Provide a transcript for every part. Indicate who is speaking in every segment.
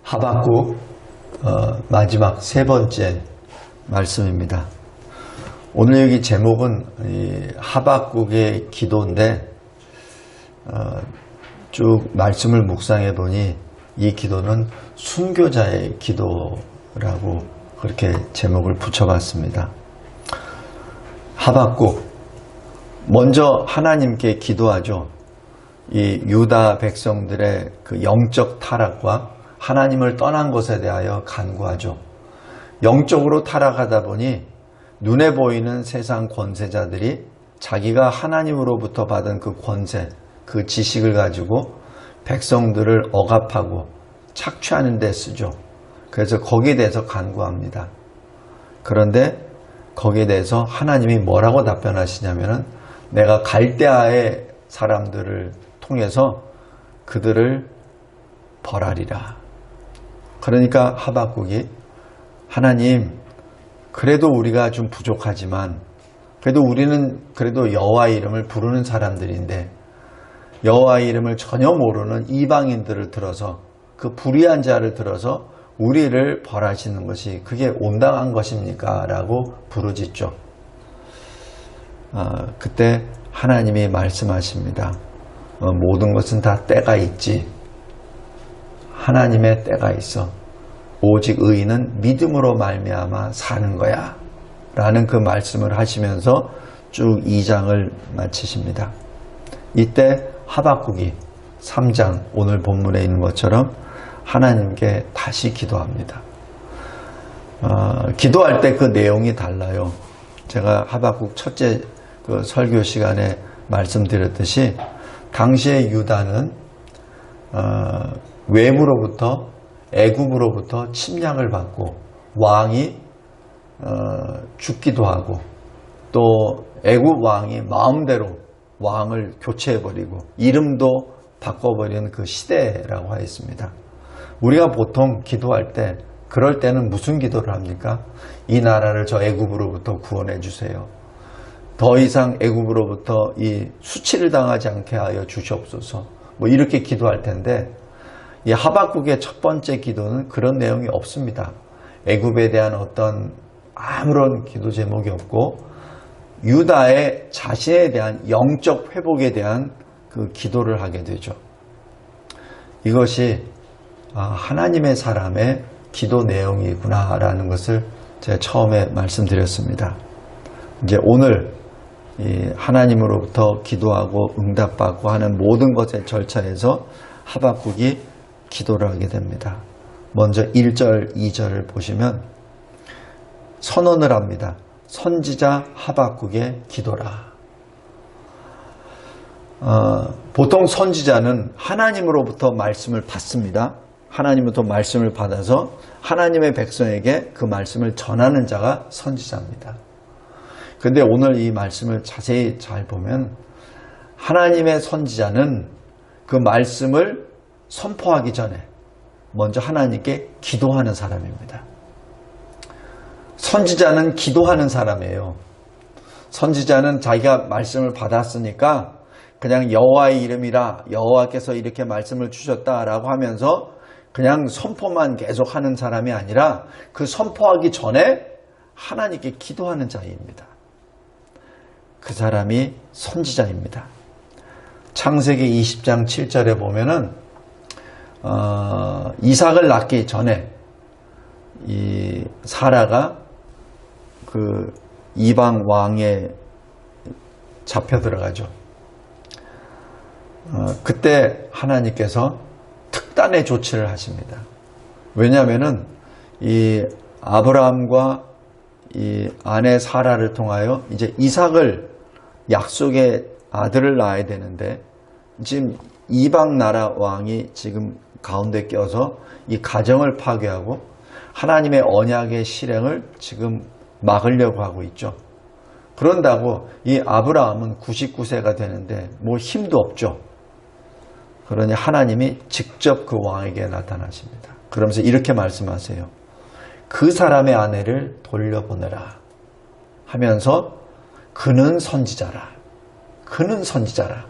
Speaker 1: 하박국 마지막 세 번째 말씀입니다. 오늘 여기 제목은 하박국의 기도인데 쭉 말씀을 묵상해 보니 이 기도는 순교자의 기도라고 그렇게 제목을 붙여봤습니다. 하박국, 먼저 하나님께 기도하죠. 이 유다 백성들의 그 영적 타락과 하나님을 떠난 것에 대하여 간구하죠. 영적으로 타락하다 보니 눈에 보이는 세상 권세자들이 자기가 하나님으로부터 받은 그 권세, 그 지식을 가지고 백성들을 억압하고 착취하는 데 쓰죠. 그래서 거기에 대해서 간구합니다. 그런데 거기에 대해서 하나님이 뭐라고 답변하시냐면은 내가 갈대아의 사람들을 통해서 그들을 벌하리라. 그러니까 하박국이 하나님, 그래도 우리가 좀 부족하지만 그래도 우리는 그래도 여호와의 이름을 부르는 사람들인데 여호와의 이름을 전혀 모르는 이방인들을 들어서 그 불의한 자를 들어서 우리를 벌하시는 것이 그게 온당한 것입니까? 라고 부르짖죠. 그때 하나님이 말씀하십니다. 모든 것은 다 때가 있지. 하나님의 때가 있어. 오직 의인은 믿음으로 말미암아 사는 거야. 라는 그 말씀을 하시면서 쭉 2장을 마치십니다. 이때 하박국이 3장 오늘 본문에 있는 것처럼 하나님께 다시 기도합니다. 기도할 때 그 내용이 달라요. 제가 하박국 첫째 그 설교 시간에 말씀드렸듯이 당시의 유다는 외부로부터 애굽으로부터 침략을 받고 왕이 죽기도 하고 또 애굽 왕이 마음대로 왕을 교체해버리고 이름도 바꿔버리는 그 시대라고 하였습니다. 우리가 보통 기도할 때 그럴 때는 무슨 기도를 합니까? 이 나라를 저 애굽으로부터 구원해 주세요. 더 이상 애굽으로부터 이 수치를 당하지 않게 하여 주시옵소서. 뭐 이렇게 기도할 텐데 이 하박국의 첫 번째 기도는 그런 내용이 없습니다. 애굽에 대한 어떤 아무런 기도 제목이 없고 유다의 자신에 대한 영적 회복에 대한 그 기도를 하게 되죠. 이것이 하나님의 사람의 기도 내용이구나라는 것을 제가 처음에 말씀드렸습니다. 이제 오늘 이 하나님으로부터 기도하고 응답받고 하는 모든 것의 절차에서 하박국이 기도를 하게 됩니다. 먼저 1절, 2절을 보시면 선언을 합니다. 선지자 하박국의 기도라. 보통 선지자는 하나님으로부터 말씀을 받습니다. 하나님으로부터 말씀을 받아서 하나님의 백성에게 그 말씀을 전하는 자가 선지자입니다. 그런데 오늘 이 말씀을 자세히 잘 보면 하나님의 선지자는 그 말씀을 선포하기 전에 먼저 하나님께 기도하는 사람입니다. 선지자는 기도하는 사람이에요. 선지자는 자기가 말씀을 받았으니까 그냥 여호와의 이름이라 여호와께서 이렇게 말씀을 주셨다라고 하면서 그냥 선포만 계속하는 사람이 아니라 그 선포하기 전에 하나님께 기도하는 자입니다. 그 사람이 선지자입니다. 창세기 20장 7절에 보면은 이삭을 낳기 전에 이 사라가 그 이방 왕에 잡혀 들어가죠. 그때 하나님께서 특단의 조치를 하십니다. 왜냐하면은 이 아브라함과 이 아내 사라를 통하여 이제 이삭을 약속의 아들을 낳아야 되는데 지금 이방 나라 왕이 지금 가운데 껴서 이 가정을 파괴하고 하나님의 언약의 실행을 지금 막으려고 하고 있죠. 그런다고 이 아브라함은 99세가 되는데 뭐 힘도 없죠. 그러니 하나님이 직접 그 왕에게 나타나십니다. 그러면서 이렇게 말씀하세요. 그 사람의 아내를 돌려보내라 하면서 그는 선지자라. 그는 선지자라.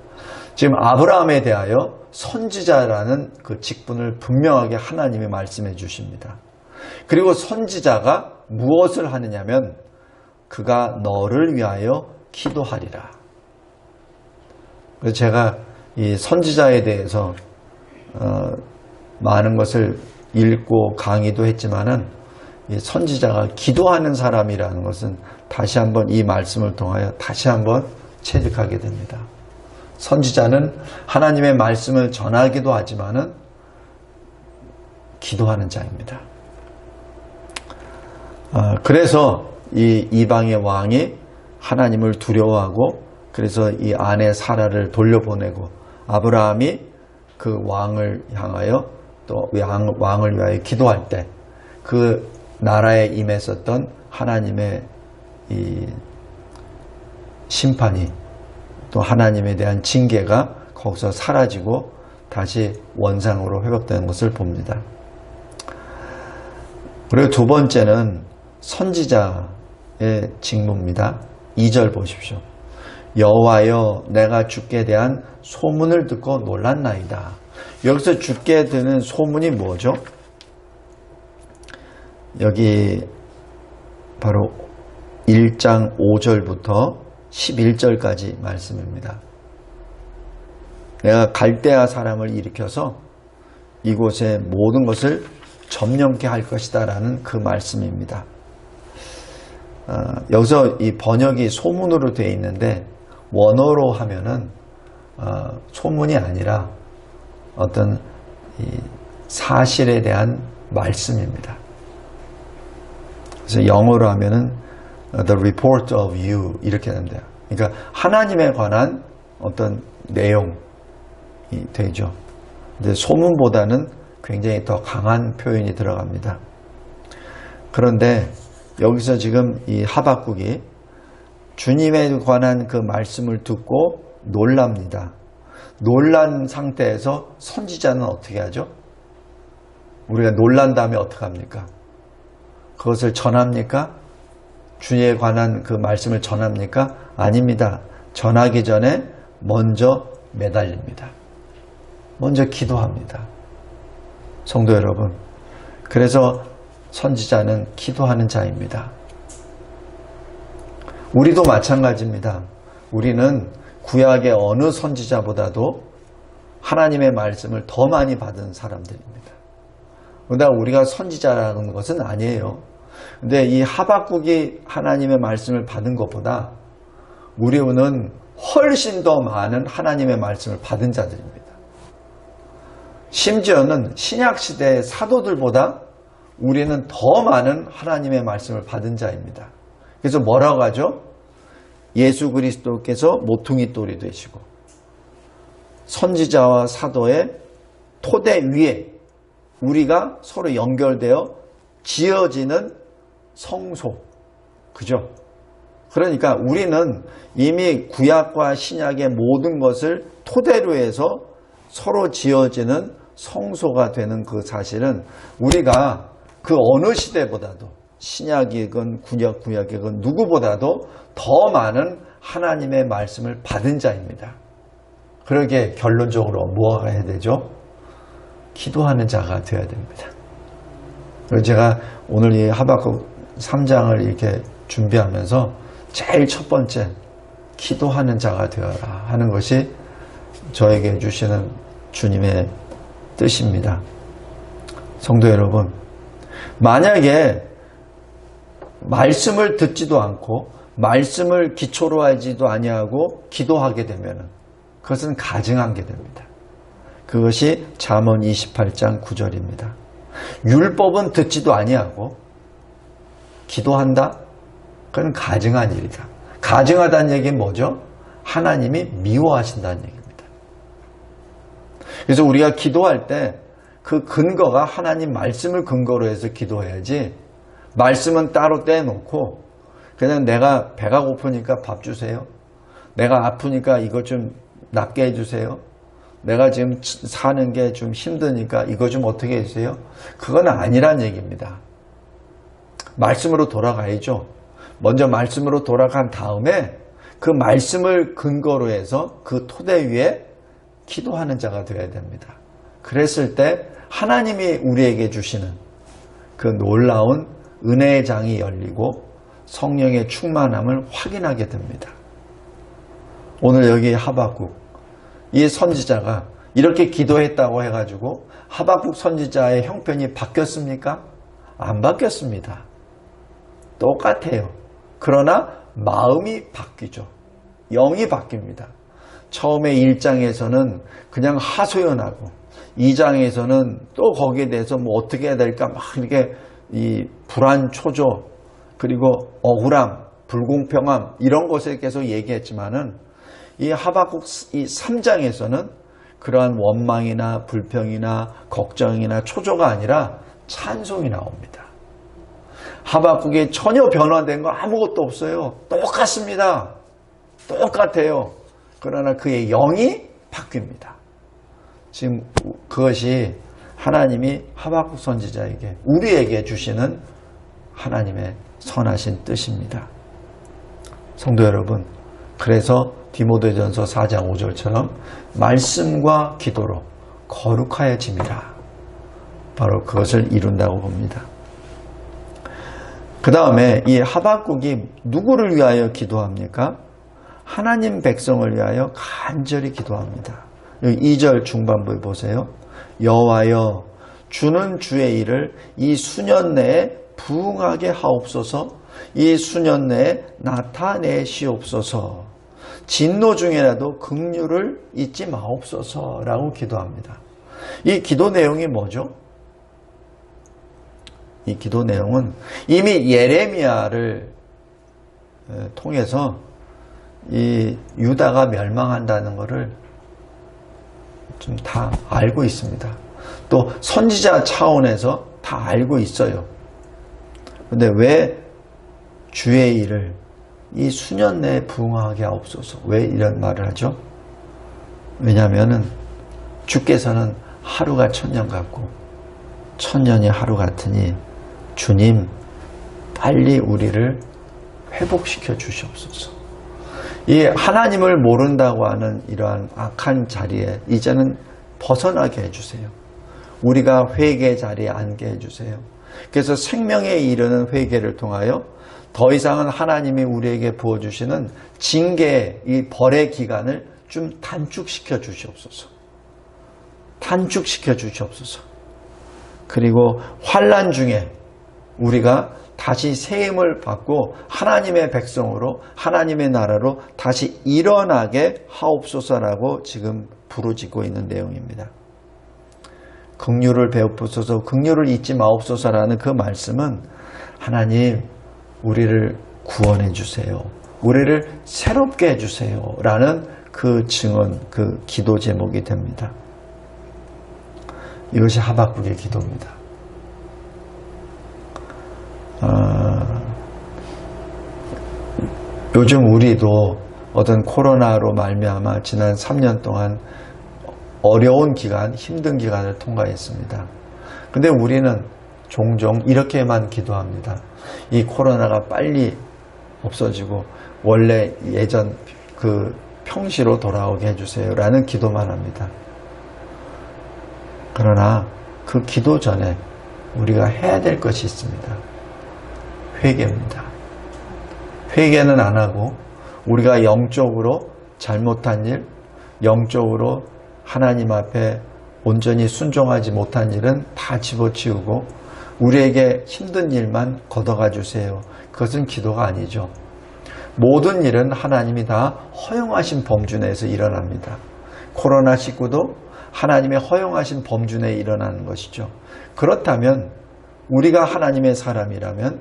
Speaker 1: 지금 아브라함에 대하여 선지자라는 그 직분을 분명하게 하나님이 말씀해 주십니다. 그리고 선지자가 무엇을 하느냐면 그가 너를 위하여 기도하리라. 그래서 제가 이 선지자에 대해서 많은 것을 읽고 강의도 했지만은 이 선지자가 기도하는 사람이라는 것은 다시 한번 이 말씀을 통하여 다시 한번 체득하게 됩니다. 선지자는 하나님의 말씀을 전하기도 하지만은 기도하는 자입니다. 그래서 이 이방의 왕이 하나님을 두려워하고 그래서 이 아내 사라를 돌려보내고 아브라함이 그 왕을 향하여 또 왕을 위하여 기도할 때 그 나라에 임했었던 하나님의 이 심판이 또 하나님에 대한 징계가 거기서 사라지고 다시 원상으로 회복되는 것을 봅니다. 그리고 두 번째는 선지자의 직무입니다. 2절 보십시오. 여호와여 내가 주께 대한 소문을 듣고 놀랐나이다. 여기서 주께 드는 소문이 뭐죠? 여기 바로 1장 5절부터 11절까지 말씀입니다. 내가 갈대아 사람을 일으켜서 이곳의 모든 것을 점령케 할 것이다 라는 그 말씀입니다. 여기서 이 번역이 소문으로 되어 있는데 원어로 하면은 소문이 아니라 어떤 이 사실에 대한 말씀입니다. 그래서 영어로 하면은 The report of you 이렇게 됩니다. 그러니까 하나님에 관한 어떤 내용이 되죠. 근데 소문보다는 굉장히 더 강한 표현이 들어갑니다. 그런데 여기서 지금 이 하박국이 주님에 관한 그 말씀을 듣고 놀랍니다. 놀란 상태에서 선지자는 어떻게 하죠? 우리가 놀란 다음에 어떻게 합니까? 그것을 전합니까? 주님에 관한 그 말씀을 전합니까? 아닙니다. 전하기 전에 먼저 매달립니다. 먼저 기도합니다. 성도 여러분, 그래서 선지자는 기도하는 자입니다. 우리도 마찬가지입니다. 우리는 구약의 어느 선지자보다도 하나님의 말씀을 더 많이 받은 사람들입니다. 그러나 우리가 선지자라는 것은 아니에요. 근데 이 하박국이 하나님의 말씀을 받은 것보다 우리는 훨씬 더 많은 하나님의 말씀을 받은 자들입니다. 심지어는 신약시대의 사도들보다 우리는 더 많은 하나님의 말씀을 받은 자입니다. 그래서 뭐라고 하죠? 예수 그리스도께서 모퉁이 돌이 되시고 선지자와 사도의 토대 위에 우리가 서로 연결되어 지어지는 성소. 그죠? 그러니까 우리는 이미 구약과 신약의 모든 것을 토대로 해서 서로 지어지는 성소가 되는 그 사실은 우리가 그 어느 시대보다도 신약이건 구약이건 누구보다도 더 많은 하나님의 말씀을 받은 자입니다. 그러게 결론적으로 무엇을 해야 되죠? 기도하는 자가 되어야 됩니다. 그래서 제가 오늘 이 하박국 3장을 이렇게 준비하면서 제일 첫 번째 기도하는 자가 되어라 하는 것이 저에게 주시는 주님의 뜻입니다. 성도 여러분, 만약에 말씀을 듣지도 않고 말씀을 기초로 하지도 아니하고 기도하게 되면 그것은 가증한 게 됩니다. 그것이 잠언 28장 9절입니다. 율법은 듣지도 아니하고 기도한다? 그건 가증한 일이다. 가증하다는 얘기는 뭐죠? 하나님이 미워하신다는 얘기입니다. 그래서 우리가 기도할 때 그 근거가 하나님 말씀을 근거로 해서 기도해야지 말씀은 따로 떼놓고 그냥 내가 배가 고프니까 밥 주세요. 내가 아프니까 이거 좀 낫게 해주세요. 내가 지금 사는 게 좀 힘드니까 이거 좀 어떻게 해주세요. 그건 아니란 얘기입니다. 말씀으로 돌아가야죠. 먼저 말씀으로 돌아간 다음에 그 말씀을 근거로 해서 그 토대 위에 기도하는 자가 되어야 됩니다. 그랬을 때 하나님이 우리에게 주시는 그 놀라운 은혜의 장이 열리고 성령의 충만함을 확인하게 됩니다. 오늘 여기 하박국, 이 선지자가 이렇게 기도했다고 해가지고 하박국 선지자의 형편이 바뀌었습니까? 안 바뀌었습니다. 똑같아요. 그러나 마음이 바뀌죠. 영이 바뀝니다. 처음에 1장에서는 그냥 하소연하고 2장에서는 또 거기에 대해서 뭐 어떻게 해야 될까 막 이렇게 이 불안, 초조, 그리고 억울함, 불공평함 이런 것에 계속 얘기했지만은 이 하박국 이 3장에서는 그러한 원망이나 불평이나 걱정이나 초조가 아니라 찬송이 나옵니다. 하박국이 전혀 변화된 거 아무것도 없어요. 똑같습니다. 똑같아요. 그러나 그의 영이 바뀝니다. 지금 그것이 하나님이 하박국 선지자에게 우리에게 주시는 하나님의 선하신 뜻입니다. 성도 여러분, 그래서 디모데전서 4장 5절처럼 말씀과 기도로 거룩하여짐이라. 바로 그것을 이룬다고 봅니다. 그 다음에 이 하박국이 누구를 위하여 기도합니까? 하나님 백성을 위하여 간절히 기도합니다. 2절 중반부에 보세요. 여호와여, 주는 주의 일을 이 수년 내에 부응하게 하옵소서. 이 수년 내에 나타내시옵소서. 진노 중에라도 긍휼을 잊지 마옵소서라고 기도합니다. 이 기도 내용이 뭐죠? 이 기도 내용은 이미 예레미야를 통해서 이 유다가 멸망한다는 것을 좀 다 알고 있습니다. 또 선지자 차원에서 다 알고 있어요. 그런데 왜 주의 일을 이 수년 내에 부응하게 하옵소서. 왜 이런 말을 하죠? 왜냐하면 주께서는 하루가 천년 같고 천년이 하루 같으니 주님 빨리 우리를 회복시켜 주시옵소서. 이 하나님을 모른다고 하는 이러한 악한 자리에 이제는 벗어나게 해주세요. 우리가 회개 자리에 앉게 해주세요. 그래서 생명에 이르는 회개를 통하여 더 이상은 하나님이 우리에게 부어주시는 징계의 이 벌의 기간을 좀 단축시켜 주시옵소서. 단축시켜 주시옵소서. 그리고 환난 중에 우리가 다시 세임을 받고 하나님의 백성으로 하나님의 나라로 다시 일어나게 하옵소서라고 지금 부르짖고 있는 내용입니다. 긍휼을 베푸소서, 긍휼을 잊지 마옵소서라는 그 말씀은 하나님 우리를 구원해 주세요. 우리를 새롭게 해주세요. 라는 그 증언, 그 기도 제목이 됩니다. 이것이 하박국의 기도입니다. 요즘 우리도 어떤 코로나로 말미암아 지난 3년 동안 어려운 기간, 힘든 기간을 통과했습니다. 근데 우리는 종종 이렇게만 기도합니다. 이 코로나가 빨리 없어지고 원래 예전 그 평시로 돌아오게 해주세요 라는 기도만 합니다. 그러나 그 기도 전에 우리가 해야 될 것이 있습니다. 회개입니다. 회개는 안 하고 우리가 영적으로 잘못한 일, 영적으로 하나님 앞에 온전히 순종하지 못한 일은 다 집어치우고 우리에게 힘든 일만 걷어가 주세요. 그것은 기도가 아니죠. 모든 일은 하나님이 다 허용하신 범주 내에서 일어납니다. 코로나19도 하나님의 허용하신 범주 내에 일어나는 것이죠. 그렇다면 우리가 하나님의 사람이라면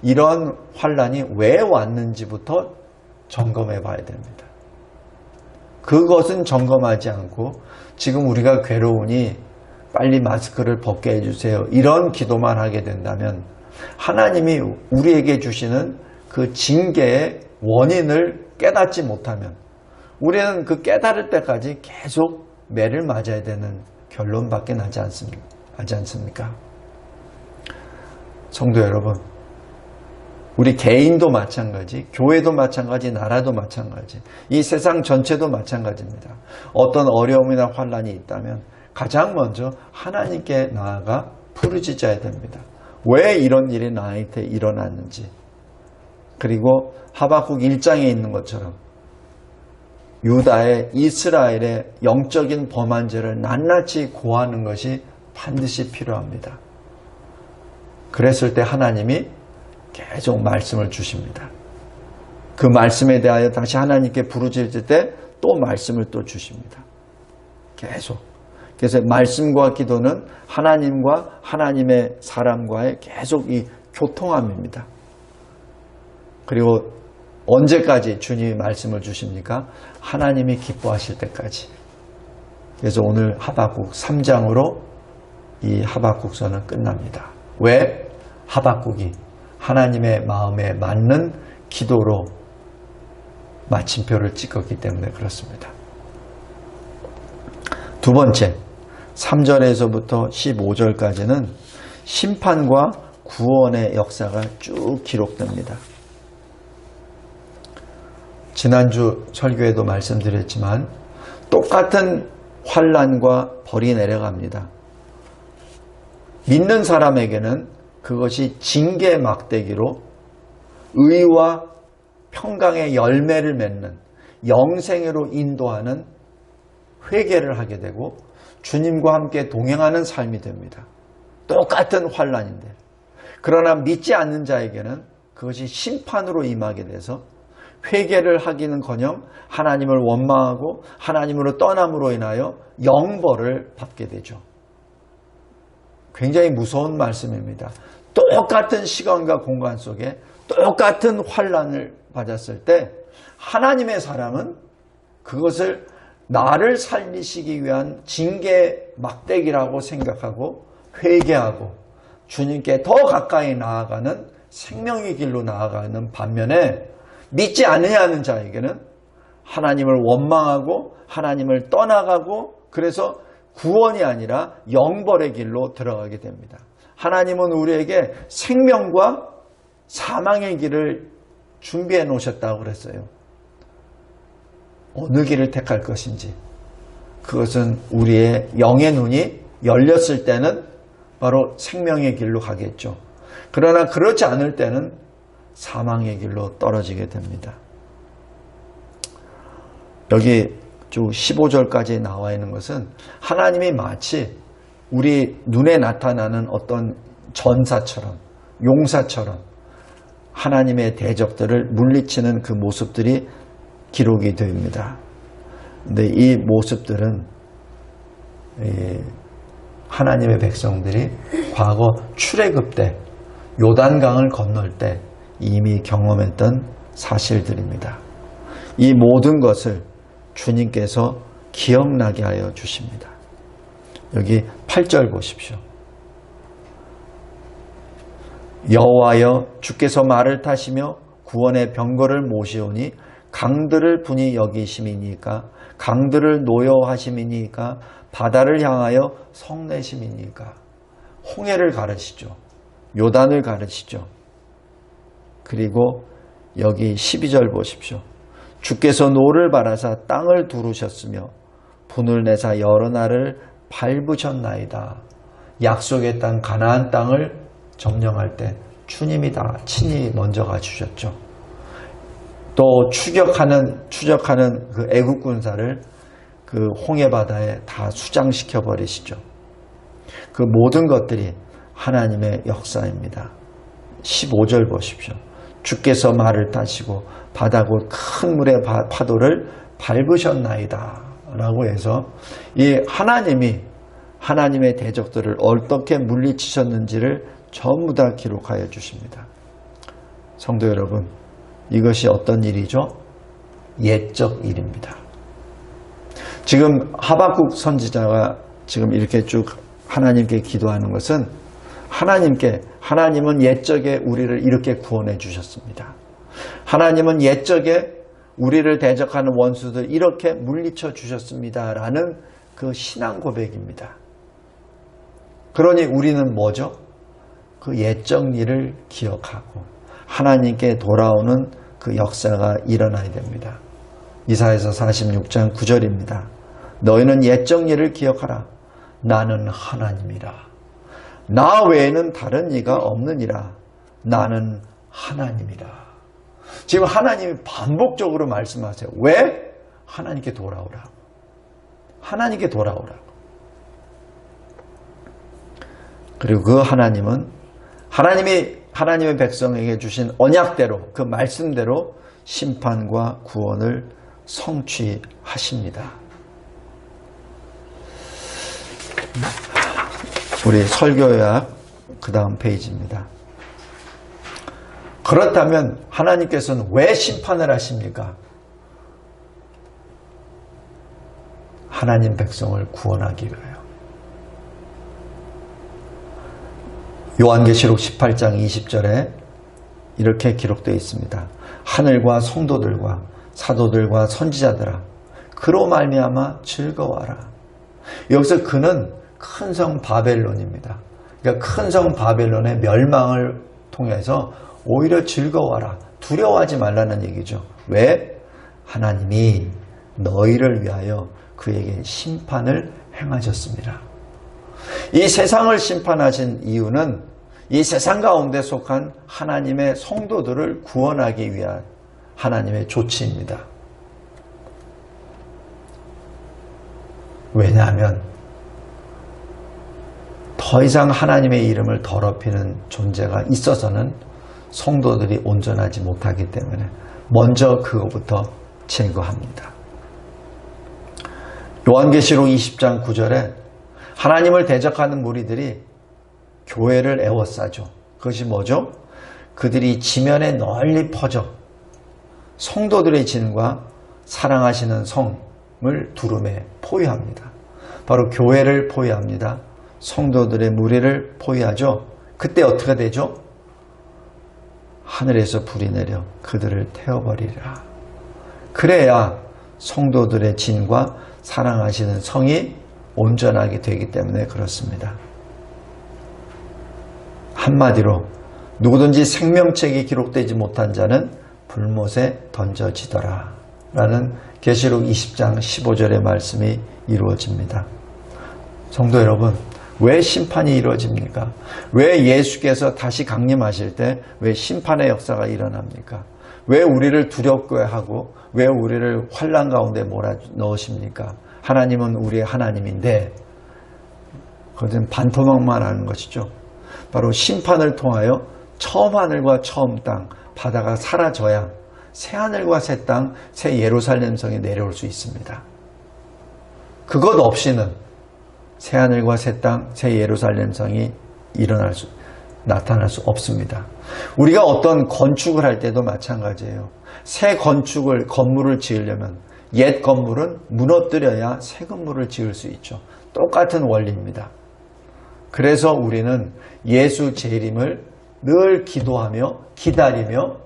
Speaker 1: 이런 환난이 왜 왔는지부터 점검해 봐야 됩니다. 그것은 점검하지 않고 지금 우리가 괴로우니 빨리 마스크를 벗게 해주세요. 이런 기도만 하게 된다면 하나님이 우리에게 주시는 그 징계의 원인을 깨닫지 못하면 우리는 그 깨달을 때까지 계속 매를 맞아야 되는 결론밖에 나지 않습니까? 성도 여러분, 우리 개인도 마찬가지, 교회도 마찬가지, 나라도 마찬가지, 이 세상 전체도 마찬가지입니다. 어떤 어려움이나 환난이 있다면 가장 먼저 하나님께 나아가 부르짖어야 됩니다. 왜 이런 일이 나한테 일어났는지. 그리고 하박국 1장에 있는 것처럼 유다의 이스라엘의 영적인 범한 죄를 낱낱이 고하는 것이 반드시 필요합니다. 그랬을 때 하나님이 계속 말씀을 주십니다. 그 말씀에 대하여 다시 하나님께 부르짖을 때 또 말씀을 또 주십니다. 계속. 그래서 말씀과 기도는 하나님과 하나님의 사람과의 계속 이 교통함입니다. 그리고 언제까지 주님이 말씀을 주십니까? 하나님이 기뻐하실 때까지. 그래서 오늘 하박국 3장으로 이 하박국서는 끝납니다. 왜? 하박국이 하나님의 마음에 맞는 기도로 마침표를 찍었기 때문에 그렇습니다. 두 번째, 3절에서부터 15절까지는 심판과 구원의 역사가 쭉 기록됩니다. 지난주 설교에도 말씀드렸지만 똑같은 환난과 벌이 내려갑니다. 믿는 사람에게는 그것이 징계 막대기로 의와 평강의 열매를 맺는 영생으로 인도하는 회개를 하게 되고 주님과 함께 동행하는 삶이 됩니다. 똑같은 환난인데, 그러나 믿지 않는 자에게는 그것이 심판으로 임하게 돼서 회개를 하기는커녕 하나님을 원망하고 하나님으로 떠남으로 인하여 영벌을 받게 되죠. 굉장히 무서운 말씀입니다. 똑같은 시간과 공간 속에 똑같은 환난을 받았을 때 하나님의 사람은 그것을 나를 살리시기 위한 징계 막대기라고 생각하고 회개하고 주님께 더 가까이 나아가는 생명의 길로 나아가는 반면에, 믿지 않느냐는 자에게는 하나님을 원망하고 하나님을 떠나가고 그래서 구원이 아니라 영벌의 길로 들어가게 됩니다. 하나님은 우리에게 생명과 사망의 길을 준비해 놓으셨다고 그랬어요. 어느 길을 택할 것인지, 그것은 우리의 영의 눈이 열렸을 때는 바로 생명의 길로 가겠죠. 그러나 그렇지 않을 때는 사망의 길로 떨어지게 됩니다. 여기 쭉 15절까지 나와 있는 것은 하나님이 마치 우리 눈에 나타나는 어떤 전사처럼, 용사처럼 하나님의 대적들을 물리치는 그 모습들이 기록이 됩니다. 근데 이 모습들은 하나님의 백성들이 과거 출애굽 때 요단강을 건널 때 이미 경험했던 사실들입니다. 이 모든 것을 주님께서 기억나게 하여 주십니다. 여기 8절 보십시오. 여호와여, 주께서 말을 타시며 구원의 병거를 모시오니 강들을 분이 여기심이니까, 강들을 노여하심이니까, 바다를 향하여 성내심이니까. 홍해를 가르시죠. 요단을 가르시죠. 그리고 여기 12절 보십시오. 주께서 노를 바라사 땅을 두르셨으며 분을 내사 여러 날을 밟으셨나이다. 약속의 땅 가나안 땅을 점령할 때 주님이 다 친히 먼저 가주셨죠. 또 추적하는 그 애국 군사를 그 홍해 바다에 다 수장시켜 버리시죠. 그 모든 것들이 하나님의 역사입니다. 15절 보십시오. 주께서 말을 타시고 바다 곧 큰 물의 파도를 밟으셨나이다 라고 해서 이 하나님이 하나님의 대적들을 어떻게 물리치셨는지를 전부 다 기록하여 주십니다. 성도 여러분, 이것이 어떤 일이죠? 옛적 일입니다. 지금 하박국 선지자가 지금 이렇게 쭉 하나님께 기도하는 것은 하나님은 옛적에 우리를 이렇게 구원해 주셨습니다. 하나님은 옛적에 우리를 대적하는 원수들 이렇게 물리쳐 주셨습니다. 라는 그 신앙 고백입니다. 그러니 우리는 뭐죠? 그 옛적 일을 기억하고 하나님께 돌아오는 그 역사가 일어나야 됩니다. 이사야서 46장 9절입니다. 너희는 옛적 일을 기억하라. 나는 하나님이라. 나 외에는 다른 이가 없느니라. 나는 하나님이라. 지금 하나님이 반복적으로 말씀하세요. 왜? 하나님께 돌아오라고. 하나님께 돌아오라고. 그리고 그 하나님은 하나님의 백성에게 주신 언약대로, 그 말씀대로 심판과 구원을 성취하십니다. 우리 설교요약 그 다음 페이지입니다. 그렇다면 하나님께서는 왜 심판을 하십니까? 하나님 백성을 구원하기 위하여. 요한계시록 18장 20절에 이렇게 기록되어 있습니다. 하늘과 성도들과 사도들과 선지자들아 그로 말미암아 즐거워하라. 여기서 그는 큰 성 바벨론입니다. 그러니까 큰 성 바벨론의 멸망을 통해서 오히려 즐거워하라. 두려워하지 말라는 얘기죠. 왜? 하나님이 너희를 위하여 그에게 심판을 행하셨습니다. 이 세상을 심판하신 이유는 이 세상 가운데 속한 하나님의 성도들을 구원하기 위한 하나님의 조치입니다. 왜냐하면 더 이상 하나님의 이름을 더럽히는 존재가 있어서는 성도들이 온전하지 못하기 때문에 먼저 그것부터 제거합니다. 요한계시록 20장 9절에 하나님을 대적하는 무리들이 교회를 에워싸죠. 그것이 뭐죠? 그들이 지면에 널리 퍼져 성도들의 진과 사랑하시는 성을 두루매 포위합니다. 바로 교회를 포위합니다. 성도들의 무리를 포위하죠. 그때 어떻게 되죠? 하늘에서 불이 내려 그들을 태워버리리라. 그래야 성도들의 진과 사랑하시는 성이 온전하게 되기 때문에 그렇습니다. 한마디로 누구든지 생명책이 기록되지 못한 자는 불못에 던져지더라 라는 계시록 20장 15절의 말씀이 이루어집니다. 성도 여러분, 왜 심판이 이루어집니까? 왜 예수께서 다시 강림하실 때 왜 심판의 역사가 일어납니까? 왜 우리를 두렵게 하고 왜 우리를 환난 가운데 몰아넣으십니까? 하나님은 우리의 하나님인데 그것은 반토막만 하는 것이죠. 바로 심판을 통하여 처음 하늘과 처음 땅, 바다가 사라져야 새 하늘과 새 땅, 새 예루살렘 성이 내려올 수 있습니다. 그것 없이는 새 하늘과 새 땅, 새 예루살렘 성이 나타날 수 없습니다. 우리가 어떤 건축을 할 때도 마찬가지예요. 새 건물을 지으려면 옛 건물은 무너뜨려야 새 건물을 지을 수 있죠. 똑같은 원리입니다. 그래서 우리는 예수 재림을 늘 기도하며 기다리며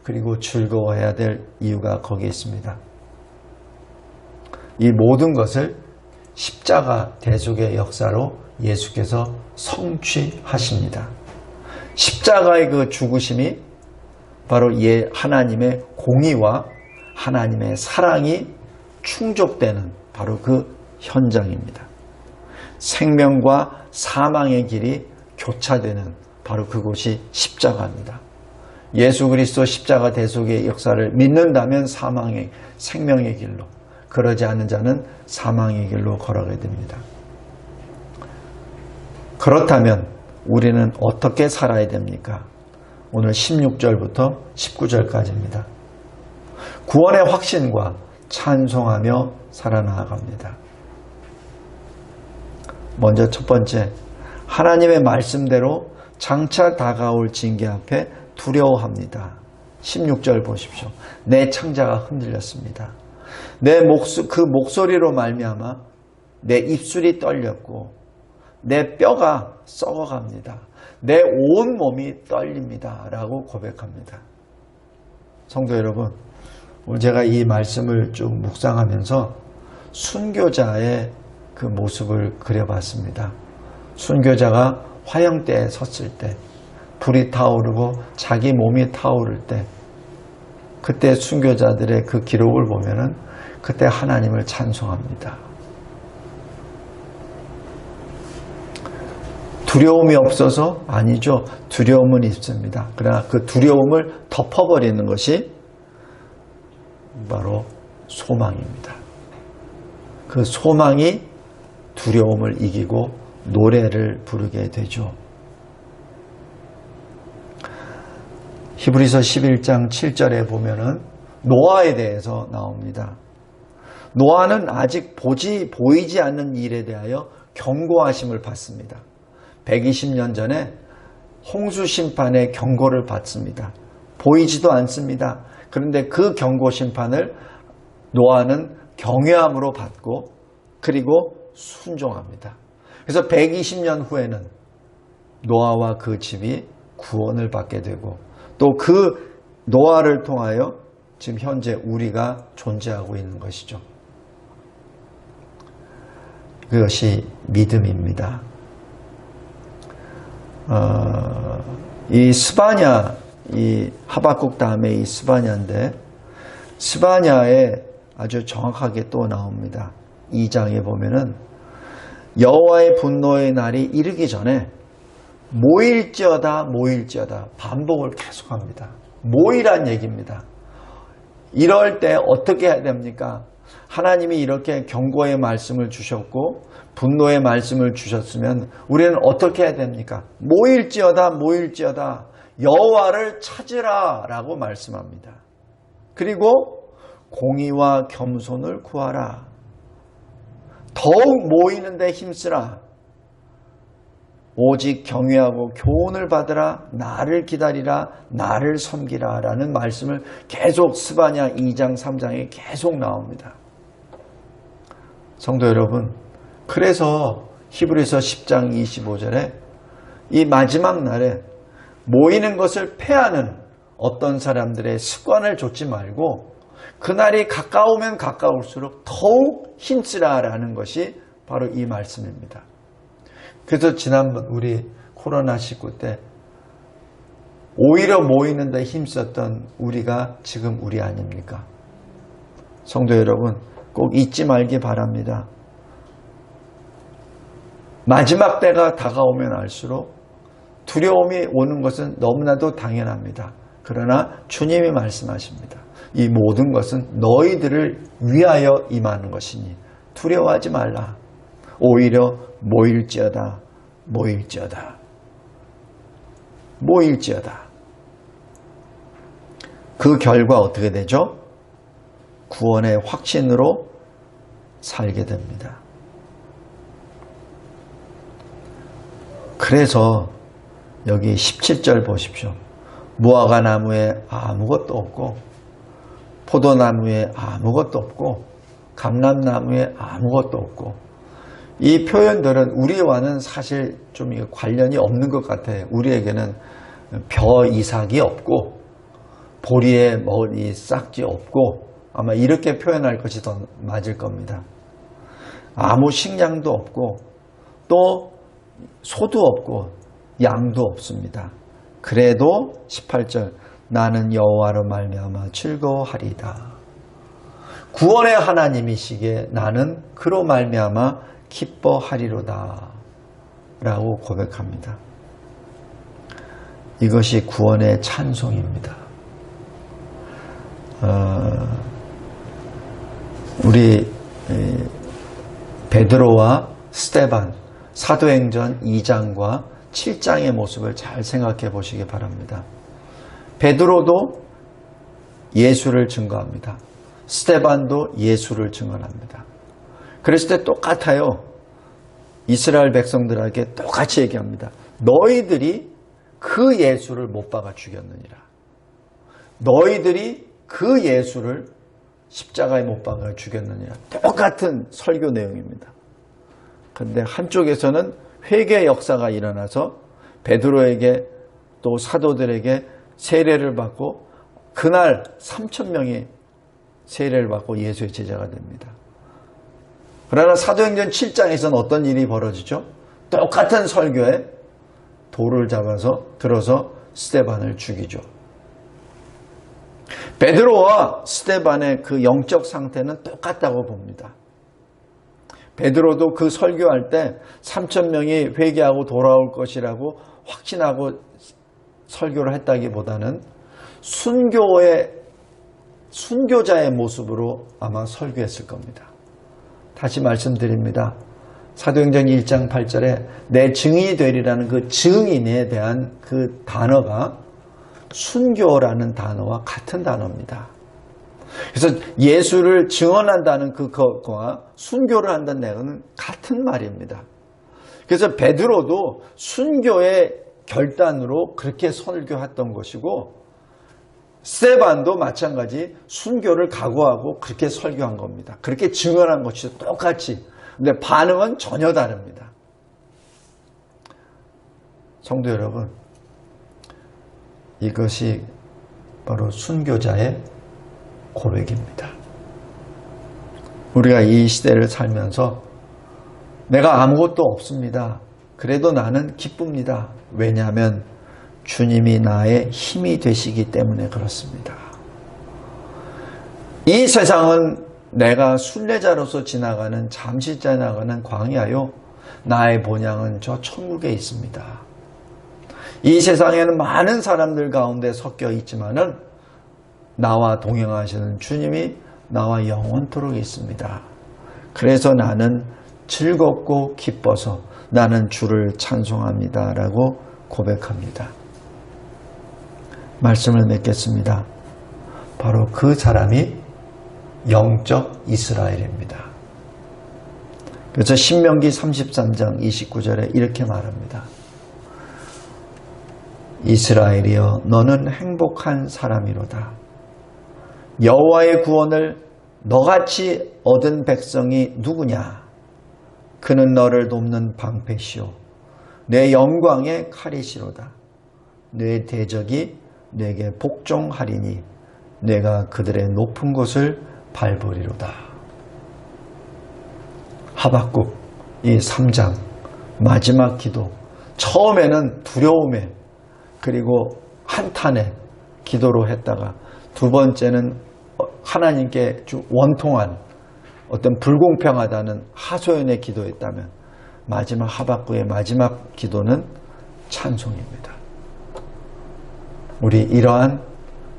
Speaker 1: 그리고 즐거워해야 될 이유가 거기에 있습니다. 이 모든 것을 십자가 대속의 역사로 예수께서 성취하십니다. 십자가의 그 죽으심이 바로 하나님의 공의와 하나님의 사랑이 충족되는 바로 그 현장입니다. 생명과 사망의 길이 교차되는 바로 그곳이 십자가입니다. 예수 그리스도 십자가 대속의 역사를 믿는다면 생명의 길로, 그러지 않은 자는 사망의 길로 걸어가게 됩니다. 그렇다면 우리는 어떻게 살아야 됩니까? 오늘 16절부터 19절까지입니다. 구원의 확신과 찬송하며 살아나갑니다. 먼저 첫 번째, 하나님의 말씀대로 장차 다가올 징계 앞에 두려워합니다. 16절 보십시오. 내 창자가 흔들렸습니다. 그 목소리로 말미암아 내 입술이 떨렸고 내 뼈가 썩어갑니다. 내 온 몸이 떨립니다. 라고 고백합니다. 성도 여러분, 오늘 제가 이 말씀을 쭉 묵상하면서 순교자의 그 모습을 그려봤습니다. 순교자가 화형대에 섰을 때 불이 타오르고 자기 몸이 타오를 때, 그때 순교자들의 그 기록을 보면은 그때 하나님을 찬송합니다. 두려움이 없어서? 아니죠. 두려움은 있습니다. 그러나 그 두려움을 덮어버리는 것이 바로 소망입니다. 그 소망이 두려움을 이기고 노래를 부르게 되죠. 히브리서 11장 7절에 보면은 노아에 대해서 나옵니다. 노아는 아직 보이지 않는 일에 대하여 경고하심을 받습니다. 120년 전에 홍수 심판의 경고를 받습니다. 보이지도 않습니다. 그런데 그 경고 심판을 노아는 경외함으로 받고 그리고 순종합니다. 그래서 120년 후에는 노아와 그 집이 구원을 받게 되고 또 그 노아를 통하여 지금 현재 우리가 존재하고 있는 것이죠. 그것이 믿음입니다. 이 스바냐, 이 하박국 다음에 이 스바냐인데, 스바냐에 아주 정확하게 또 나옵니다. 2장에 보면은 여호와의 분노의 날이 이르기 전에 모일지어다 모일지어다 반복을 계속합니다. 모이란 얘기입니다. 이럴 때 어떻게 해야 됩니까? 하나님이 이렇게 경고의 말씀을 주셨고 분노의 말씀을 주셨으면 우리는 어떻게 해야 됩니까? 모일지어다 모일지어다 여호와를 찾으라 라고 말씀합니다. 그리고 공의와 겸손을 구하라. 더욱 모이는 데 힘쓰라. 오직 경외하고 교훈을 받으라. 나를 기다리라. 나를 섬기라 라는 말씀을 계속 스바냐 2장 3장에 계속 나옵니다. 성도 여러분, 그래서 히브리서 10장 25절에 이 마지막 날에 모이는 것을 패하는 어떤 사람들의 습관을 좇지 말고 그날이 가까우면 가까울수록 더욱 힘쓰라라는 것이 바로 이 말씀입니다. 그래서 지난번 우리 코로나19 때 오히려 모이는 데 힘썼던 우리가 지금 우리 아닙니까? 성도 여러분, 꼭 잊지 말기 바랍니다. 마지막 때가 다가오면 알수록 두려움이 오는 것은 너무나도 당연합니다. 그러나 주님이 말씀하십니다. 이 모든 것은 너희들을 위하여 임하는 것이니 두려워하지 말라. 오히려 모일지어다 모일지어다 모일지어다. 그 결과 어떻게 되죠? 구원의 확신으로 살게 됩니다. 그래서 여기 17절 보십시오. 무화과 나무에 아무것도 없고 포도나무에 아무것도 없고 감람나무에 아무것도 없고, 이 표현들은 우리와는 사실 좀 관련이 없는 것 같아요. 우리에게는 벼 이삭이 없고 보리에 머리 싹지 없고 아마 이렇게 표현할 것이 더 맞을 겁니다. 아무 식량도 없고 또 소도 없고 양도 없습니다. 그래도 18절 나는 여호와로 말미암아 즐거워하리이다. 구원의 하나님이시기에 나는 그로 말미암아 기뻐하리로다 라고 고백합니다. 이것이 구원의 찬송입니다. 우리 베드로와 스데반 사도행전 2장과 7장의 모습을 잘 생각해 보시기 바랍니다. 베드로도 예수를 증거합니다. 스데반도 예수를 증언합니다. 그랬을 때 똑같아요. 이스라엘 백성들에게 똑같이 얘기합니다. 너희들이 그 예수를 못 박아 죽였느니라. 너희들이 그 예수를 십자가에 못 박아 죽였느니라. 똑같은 설교 내용입니다. 그런데 한쪽에서는 회개 역사가 일어나서 베드로에게 또 사도들에게 세례를 받고 그날 3,000명이 세례를 받고 예수의 제자가 됩니다. 그러나 사도행전 7장에서는 어떤 일이 벌어지죠? 똑같은 설교에 돌을 들어서 스데반을 죽이죠. 베드로와 스데반의 그 영적 상태는 똑같다고 봅니다. 베드로도 그 설교할 때 3,000명이 회개하고 돌아올 것이라고 확신하고 설교를 했다기보다는 순교자의 모습으로 아마 설교했을 겁니다. 다시 말씀드립니다. 사도행전 1장 8절에 내 증인이 되리라는 그 증인에 대한 그 단어가 순교라는 단어와 같은 단어입니다. 그래서 예수를 증언한다는 그것과 순교를 한다는 내용은 같은 말입니다. 그래서 베드로도 순교의 결단으로 그렇게 설교했던 것이고 스데반도 마찬가지 순교를 각오하고 그렇게 설교한 겁니다. 그렇게 증언한 것이 똑같이. 근데 반응은 전혀 다릅니다. 성도 여러분, 이것이 바로 순교자의 고백입니다. 우리가 이 시대를 살면서 내가 아무것도 없습니다. 그래도 나는 기쁩니다. 왜냐하면 주님이 나의 힘이 되시기 때문에 그렇습니다. 이 세상은 내가 순례자로서 잠시 지나가는 광야요, 나의 본향은 저 천국에 있습니다. 이 세상에는 많은 사람들 가운데 섞여 있지만은 나와 동행하시는 주님이 나와 영원토록 있습니다. 그래서 나는 즐겁고 기뻐서 나는 주를 찬송합니다 라고 고백합니다. 말씀을 맺겠습니다. 바로 그 사람이 영적 이스라엘입니다. 그래서 신명기 33장 29절에 이렇게 말합니다. 이스라엘이여 너는 행복한 사람이로다. 여호와의 구원을 너같이 얻은 백성이 누구냐? 그는 너를 돕는 방패시오 내 영광의 칼이시로다. 내 대적이 내게 복종하리니 내가 그들의 높은 곳을 밟으리로다. 하박국 이 3장 마지막 기도, 처음에는 두려움에 그리고 한탄에 기도로 했다가 두 번째는 하나님께 원통한 어떤 불공평하다는 하소연의 기도였다면 마지막 하박국의 마지막 기도는 찬송입니다. 우리 이러한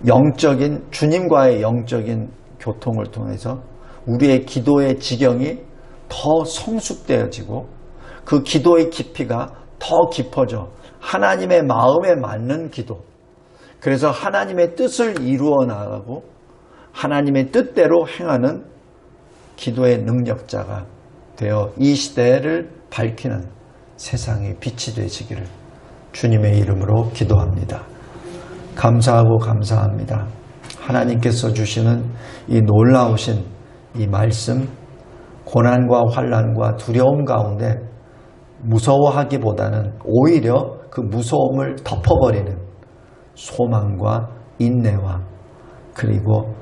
Speaker 1: 영적인 주님과의 영적인 교통을 통해서 우리의 기도의 지경이 더 성숙되어지고 그 기도의 깊이가 더 깊어져 하나님의 마음에 맞는 기도, 그래서 하나님의 뜻을 이루어 나가고 하나님의 뜻대로 행하는 기도의 능력자가 되어 이 시대를 밝히는 세상의 빛이 되시기를 주님의 이름으로 기도합니다. 감사하고 감사합니다. 하나님께서 주시는 이 놀라우신 이 말씀, 고난과 환난과 두려움 가운데 무서워하기보다는 오히려 그 무서움을 덮어버리는 소망과 인내와 그리고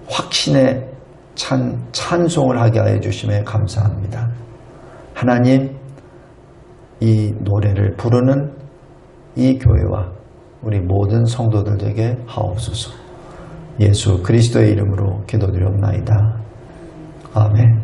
Speaker 1: 확신의 찬송을 하게 하여 주심에 감사합니다. 하나님, 이 노래를 부르는 이 교회와 우리 모든 성도들 되게 하옵소서. 예수 그리스도의 이름으로 기도드리옵나이다. 아멘.